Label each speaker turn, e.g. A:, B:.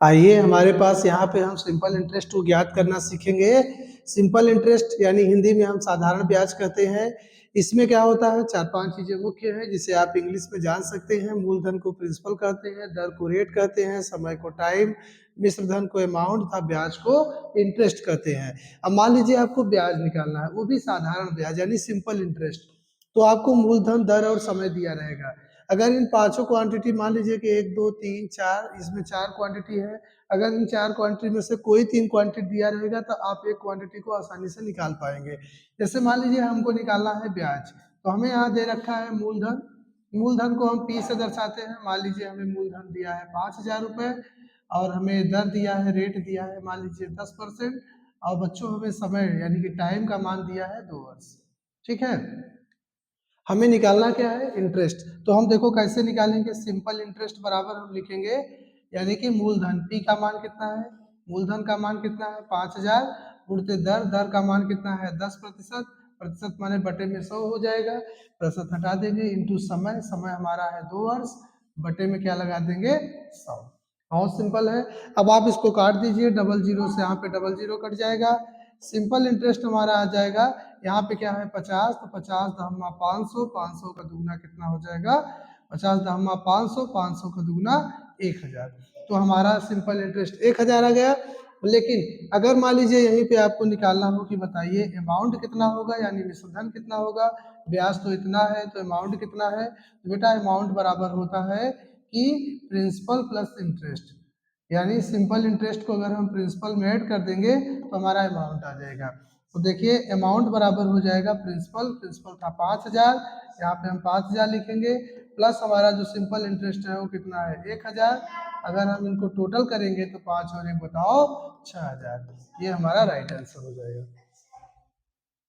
A: आइए हमारे पास यहाँ पे हम सिंपल इंटरेस्ट को ज्ञात करना सीखेंगे। सिंपल इंटरेस्ट यानी हिंदी में हम साधारण ब्याज कहते हैं। इसमें क्या होता है, 4-5 चीजें मुख्य है जिसे आप इंग्लिश में जान सकते हैं। मूलधन को प्रिंसिपल कहते हैं, दर को रेट कहते हैं, समय को टाइम, मिश्र धन को अमाउंट तथा ब्याज को इंटरेस्ट कहते हैं। अब मान लीजिए आपको ब्याज निकालना है, वो भी साधारण ब्याज यानी सिंपल इंटरेस्ट। तो आपको मूलधन, दर और समय दिया रहेगा। अगर इन पांचों क्वांटिटी, मान लीजिए कि 1, 2, 3, 4, इसमें 4 क्वांटिटी है। अगर इन 4 क्वांटिटी में से कोई 3 क्वांटिटी दिया रहेगा तो आप एक क्वांटिटी को आसानी से निकाल पाएंगे। जैसे मान लीजिए हमको निकालना है ब्याज, तो हमें यहाँ दे रखा है मूलधन। मूलधन को हम P से दर्शाते हैं। मान लीजिए हमें मूलधन दिया है 5,000 रुपए और हमें दर दिया है, रेट दिया है मान लीजिए 10%, और बच्चों हमें समय यानी कि टाइम का मान दिया है 2 वर्ष। ठीक है, हमें निकालना क्या है, इंटरेस्ट। तो हम देखो कैसे निकालेंगे। सिंपल इंटरेस्ट बराबर हम लिखेंगे यानी कि मूलधन P का मान कितना है, मूलधन का मान कितना है 5,000 गुणित दर, दर का मान कितना है 10%, प्रतिशत माने बटे में 100 हो जाएगा, प्रतिशत हटा देंगे, इंटू समय, समय हमारा है 2 वर्ष, बटे में क्या लगा देंगे 100। बहुत सिंपल है। अब आप इसको काट दीजिए, डबल जीरो से यहाँ पे डबल जीरो कट जाएगा। सिंपल इंटरेस्ट हमारा आ जाएगा, यहाँ पे क्या है 50, तो 50 दहमा 500, 500 का दुगना कितना हो जाएगा 50 दहमा 500, 500 का दुगना 1000। तो हमारा सिंपल इंटरेस्ट 1000 आ गया। लेकिन अगर मान लीजिए यहीं पे आपको निकालना हो कि बताइए अमाउंट कितना होगा, यानी मिश्रधन कितना होगा। ब्याज तो इतना है तो अमाउंट कितना है, तो बेटा अमाउंट बराबर होता है कि प्रिंसिपल प्लस इंटरेस्ट, यानी सिंपल इंटरेस्ट को अगर हम प्रिंसिपल में ऐड कर देंगे तो हमारा अमाउंट आ जाएगा। तो देखिए अमाउंट बराबर हो जाएगा प्रिंसिपल, प्रिंसिपल था 5,000, यहाँ पे हम 5,000 लिखेंगे, प्लस हमारा जो सिंपल इंटरेस्ट है वो कितना है 1,000। अगर हम इनको टोटल करेंगे तो 5 और 1 बताओ 6,000। ये हमारा राइट आंसर हो जाएगा।